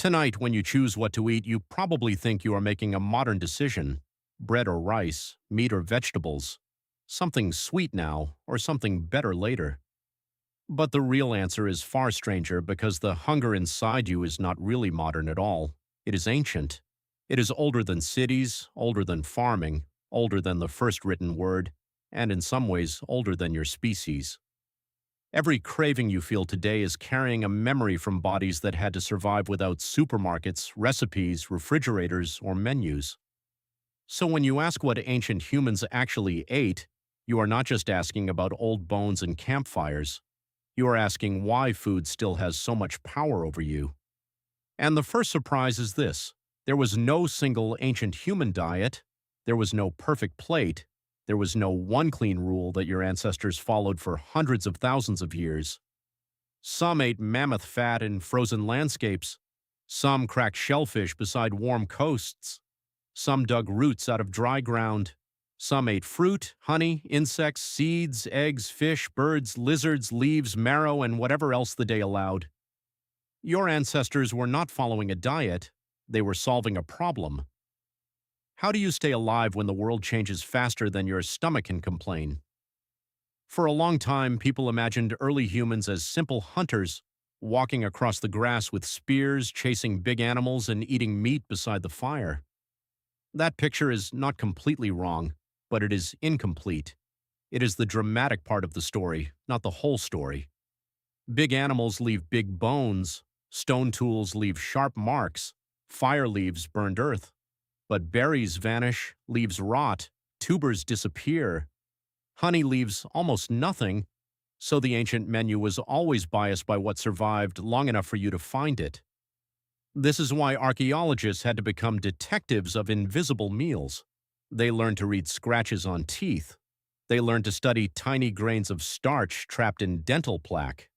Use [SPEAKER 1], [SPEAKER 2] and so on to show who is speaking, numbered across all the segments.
[SPEAKER 1] Tonight, when you choose what to eat, you probably think you are making a modern decision. Bread or rice, meat or vegetables, something sweet now, or something better later. But the real answer is far stranger because the hunger inside you is not really modern at all. It is ancient. It is older than cities, older than farming, older than the first written word, and in some ways older than your species. Every craving you feel today is carrying a memory from bodies that had to survive without supermarkets, recipes, refrigerators, or menus. So when you ask what ancient humans actually ate, you are not just asking about old bones and campfires. You are asking why food still has so much power over you. And the first surprise is this: there was no single ancient human diet, there was no perfect plate, there was no one clean rule that your ancestors followed for hundreds of thousands of years. Some ate mammoth fat in frozen landscapes, some cracked shellfish beside warm coasts, some dug roots out of dry ground, some ate fruit, honey, insects, seeds, eggs, fish, birds, lizards, leaves, marrow, and whatever else the day allowed. Your ancestors were not following a diet, they were solving a problem. How do you stay alive when the world changes faster than your stomach can complain? For a long time, people imagined early humans as simple hunters, walking across the grass with spears, chasing big animals, and eating meat beside the fire. That picture is not completely wrong, but it is incomplete. It is the dramatic part of the story, not the whole story. Big animals leave big bones, stone tools leave sharp marks, fire leaves burned earth. But berries vanish, leaves rot, tubers disappear. Honey leaves almost nothing, so the ancient menu was always biased by what survived long enough for you to find it. This is why archaeologists had to become detectives of invisible meals. They learned to read scratches on teeth. They learned to study tiny grains of starch trapped in dental plaque.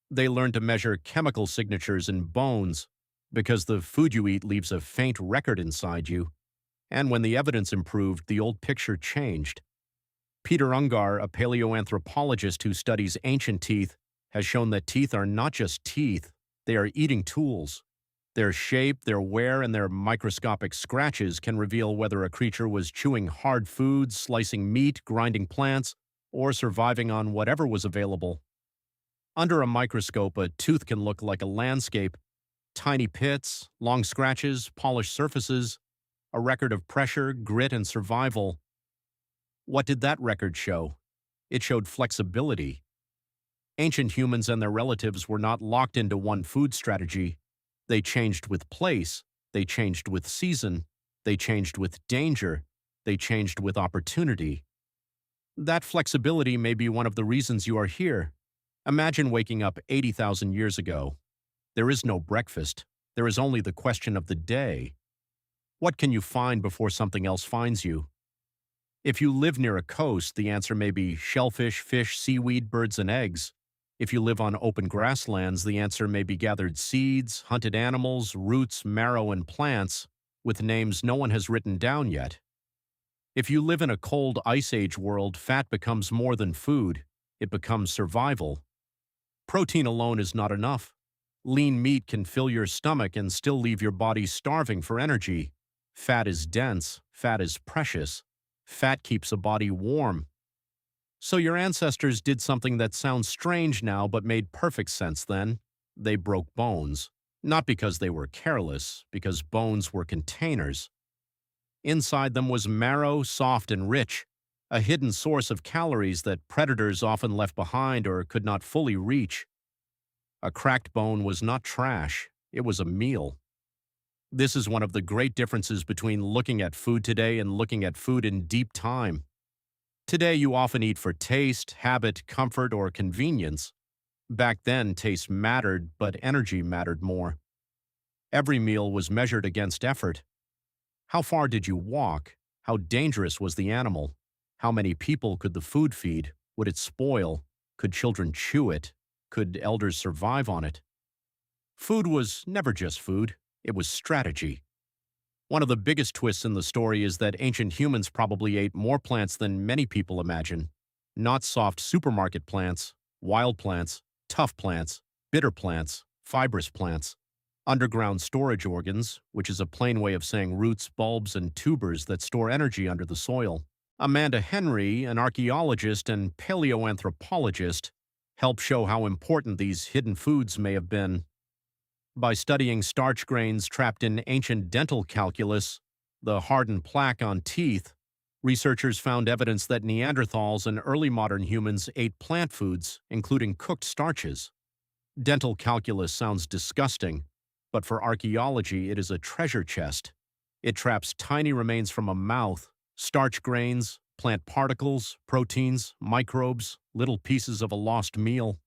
[SPEAKER 1] They learned to measure chemical signatures in bones, because the food you eat leaves a faint record inside you. And when the evidence improved, the old picture changed. Peter Ungar, a paleoanthropologist who studies ancient teeth, has shown that teeth are not just teeth, they are eating tools. Their shape, their wear, and their microscopic scratches can reveal whether a creature was chewing hard foods, slicing meat, grinding plants, or surviving on whatever was available. Under a microscope, a tooth can look like a landscape: tiny pits, long scratches, polished surfaces, a record of pressure, grit, and survival. What did that record show? It showed flexibility. Ancient humans and their relatives were not locked into one food strategy. They changed with place, they changed with season, they changed with danger, they changed with opportunity. That flexibility may be one of the reasons you are here. Imagine waking up 80,000 years ago. There is no breakfast. There is only the question of the day. What can you find before something else finds you? If you live near a coast, the answer may be shellfish, fish, seaweed, birds, and eggs. If you live on open grasslands, the answer may be gathered seeds, hunted animals, roots, marrow, and plants, with names no one has written down yet. If you live in a cold ice age world, fat becomes more than food. It becomes survival. Protein alone is not enough. Lean meat can fill your stomach and still leave your body starving for energy. Fat is dense, fat is precious, fat keeps a body warm. So your ancestors did something that sounds strange now but made perfect sense then. They broke bones. Not because they were careless, because bones were containers. Inside them was marrow, soft and rich, a hidden source of calories that predators often left behind or could not fully reach. A cracked bone was not trash, it was a meal. This is one of the great differences between looking at food today and looking at food in deep time. Today you often eat for taste, habit, comfort, or convenience. Back then, taste mattered, but energy mattered more. Every meal was measured against effort. How far did you walk? How dangerous was the animal? How many people could the food feed? Would it spoil? Could children chew it? Could elders survive on it? Food was never just food. It was strategy. One of the biggest twists in the story is that ancient humans probably ate more plants than many people imagine. Not soft supermarket plants, wild plants, tough plants, bitter plants, fibrous plants. Underground storage organs, which is a plain way of saying roots, bulbs, and tubers that store energy under the soil. Amanda Henry, an archaeologist and paleoanthropologist, helped show how important these hidden foods may have been. By studying starch grains trapped in ancient dental calculus, the hardened plaque on teeth, researchers found evidence that Neanderthals and early modern humans ate plant foods, including cooked starches. Dental calculus sounds disgusting, but for archaeology it is a treasure chest. It traps tiny remains from a mouth, starch grains, plant particles, proteins, microbes, little pieces of a lost meal.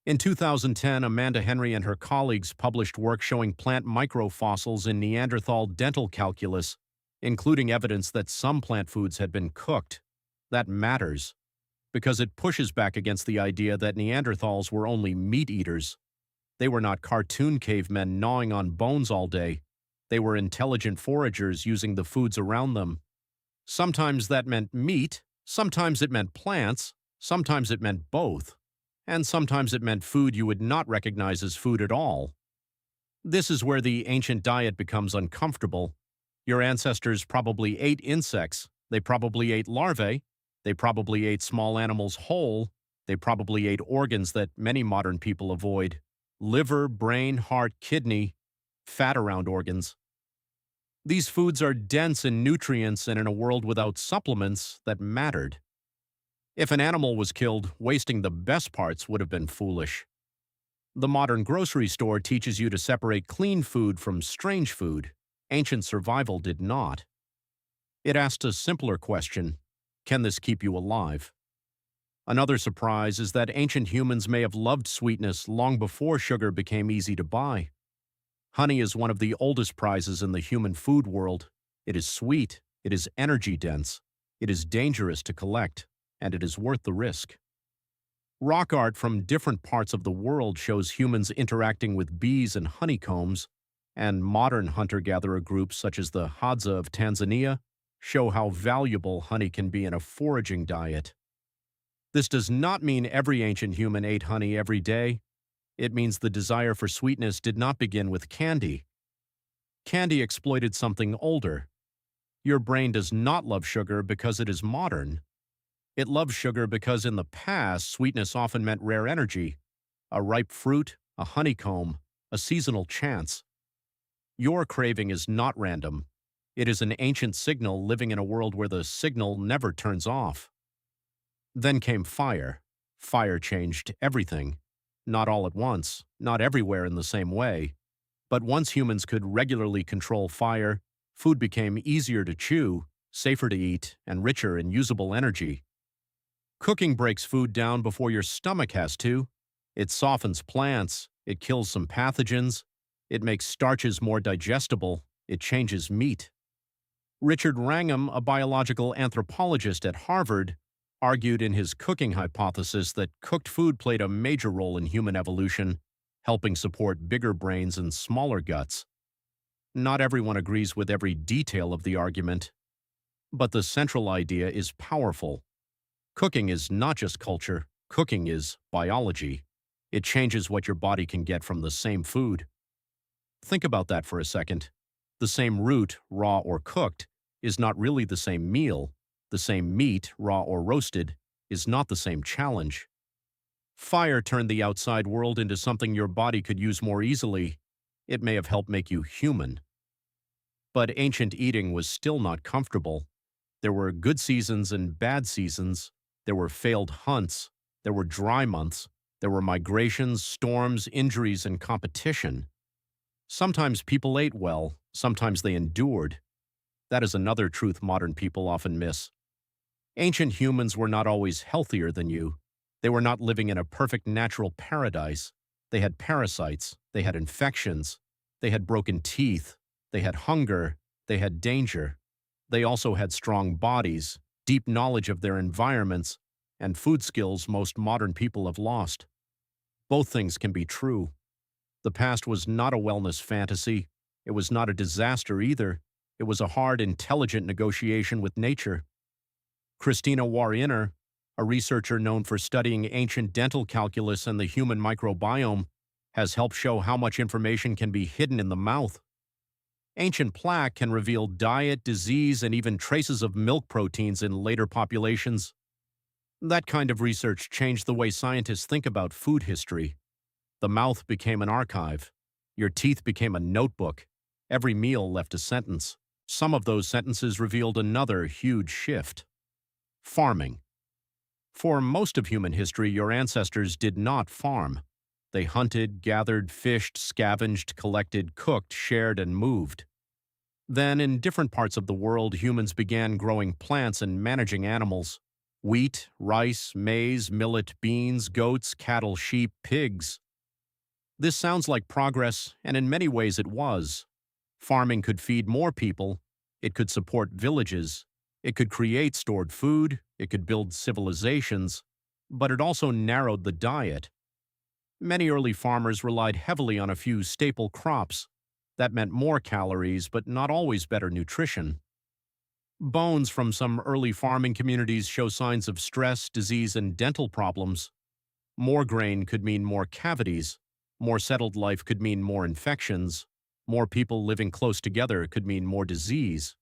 [SPEAKER 1] In 2010, Amanda Henry and her colleagues published work showing plant microfossils in Neanderthal dental calculus, including evidence that some plant foods had been cooked. That matters, because it pushes back against the idea that Neanderthals were only meat eaters. They were not cartoon cavemen gnawing on bones all day. They were intelligent foragers using the foods around them. Sometimes that meant meat, sometimes it meant plants, sometimes it meant both, and sometimes it meant food you would not recognize as food at all. This is where the ancient diet becomes uncomfortable. Your ancestors probably ate insects, they probably ate larvae, they probably ate small animals whole, they probably ate organs that many modern people avoid: liver, brain, heart, kidney, fat around organs. These foods are dense in nutrients, and in a world without supplements, that mattered. If an animal was killed, wasting the best parts would have been foolish. The modern grocery store teaches you to separate clean food from strange food. Ancient survival did not. It asked a simpler question: can this keep you alive? Another surprise is that ancient humans may have loved sweetness long before sugar became easy to buy. Honey is one of the oldest prizes in the human food world. It is sweet, it is energy-dense, it is dangerous to collect, and it is worth the risk. Rock art from different parts of the world shows humans interacting with bees and honeycombs, and modern hunter-gatherer groups such as the Hadza of Tanzania show how valuable honey can be in a foraging diet. This does not mean every ancient human ate honey every day. It means the desire for sweetness did not begin with candy. Candy exploited something older. Your brain does not love sugar because it is modern. It loves sugar because in the past, sweetness often meant rare energy, a ripe fruit, a honeycomb, a seasonal chance. Your craving is not random. It is an ancient signal living in a world where the signal never turns off. Then came fire. Fire changed everything. Not all at once, not everywhere in the same way. But once humans could regularly control fire, food became easier to chew, safer to eat, and richer in usable energy. Cooking breaks food down before your stomach has to. It softens plants, it kills some pathogens, it makes starches more digestible, it changes meat. Richard Wrangham, a biological anthropologist at Harvard, argued in his cooking hypothesis that cooked food played a major role in human evolution, helping support bigger brains and smaller guts. Not everyone agrees with every detail of the argument, but the central idea is powerful. Cooking is not just culture, cooking is biology. It changes what your body can get from the same food. Think about that for a second. The same root, raw or cooked, is not really the same meal. The same meat, raw or roasted, is not the same challenge. Fire turned the outside world into something your body could use more easily. It may have helped make you human. But ancient eating was still not comfortable. There were good seasons and bad seasons. There were failed hunts. There were dry months. There were migrations, storms, injuries, and competition. Sometimes people ate well. Sometimes they endured. That is another truth modern people often miss. Ancient humans were not always healthier than you. They were not living in a perfect natural paradise. They had parasites, they had infections, they had broken teeth, they had hunger, they had danger. They also had strong bodies, deep knowledge of their environments, and food skills most modern people have lost. Both things can be true. The past was not a wellness fantasy. It was not a disaster either. It was a hard, intelligent negotiation with nature. Christina Wariner, a researcher known for studying ancient dental calculus and the human microbiome, has helped show how much information can be hidden in the mouth. Ancient plaque can reveal diet, disease, and even traces of milk proteins in later populations. That kind of research changed the way scientists think about food history. The mouth became an archive. Your teeth became a notebook. Every meal left a sentence. Some of those sentences revealed another huge shift. Farming. For most of human history, your ancestors did not farm. They hunted, gathered, fished, scavenged, collected, cooked, shared, and moved. Then, in different parts of the world, humans began growing plants and managing animals. Wheat, rice, maize, millet, beans, goats, cattle, sheep, pigs. This sounds like progress, and in many ways it was. Farming could feed more people, it could support villages, it could create stored food, it could build civilizations, but it also narrowed the diet. Many early farmers relied heavily on a few staple crops. That meant more calories, but not always better nutrition. Bones from some early farming communities show signs of stress, disease, and dental problems. More grain could mean more cavities. More settled life could mean more infections. More people living close together could mean more disease.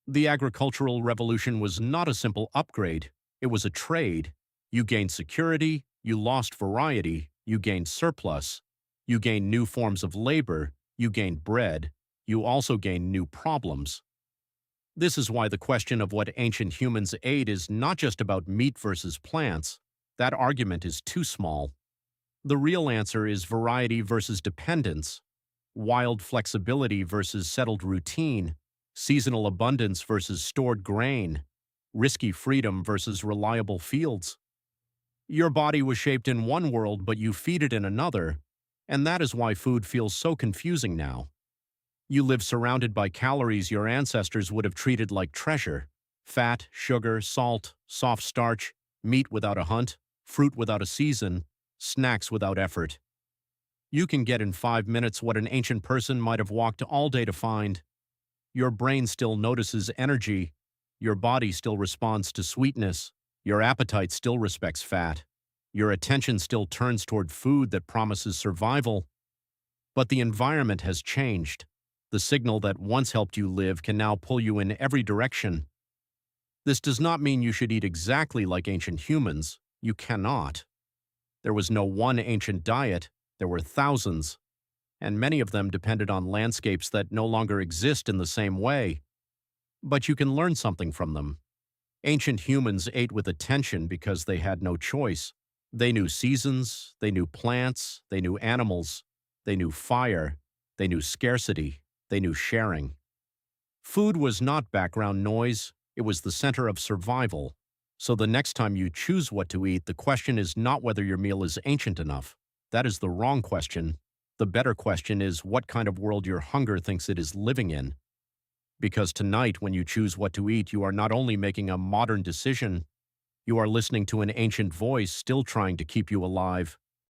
[SPEAKER 1] The agricultural revolution was not a simple upgrade. It was a trade. You gained security, you lost variety, you gained surplus. You gained new forms of labor, you gained bread. You also gained new problems. This is why the question of what ancient humans ate is not just about meat versus plants. That argument is too small. The real answer is variety versus dependence, wild flexibility versus settled routine, seasonal abundance versus stored grain, risky freedom versus reliable fields. Your body was shaped in one world, but you feed it in another, and that is why food feels so confusing now. You live surrounded by calories your ancestors would have treated like treasure: fat, sugar, salt, soft starch, meat without a hunt, fruit without a season, snacks without effort. You can get in 5 minutes what an ancient person might have walked all day to find. Your brain still notices energy. Your body still responds to sweetness. Your appetite still respects fat. Your attention still turns toward food that promises survival. But the environment has changed. The signal that once helped you live can now pull you in every direction. This does not mean you should eat exactly like ancient humans. You cannot. There was no one ancient diet. There were thousands, and many of them depended on landscapes that no longer exist in the same way. But you can learn something from them. Ancient humans ate with attention because they had no choice. They knew seasons, they knew plants, they knew animals, they knew fire, they knew scarcity, they knew sharing. Food was not background noise, it was the center of survival. So the next time you choose what to eat, the question is not whether your meal is ancient enough. That is the wrong question. The better question is what kind of world your hunger thinks it is living in. Because tonight, when you choose what to eat, you are not only making a modern decision, you are listening to an ancient voice still trying to keep you alive.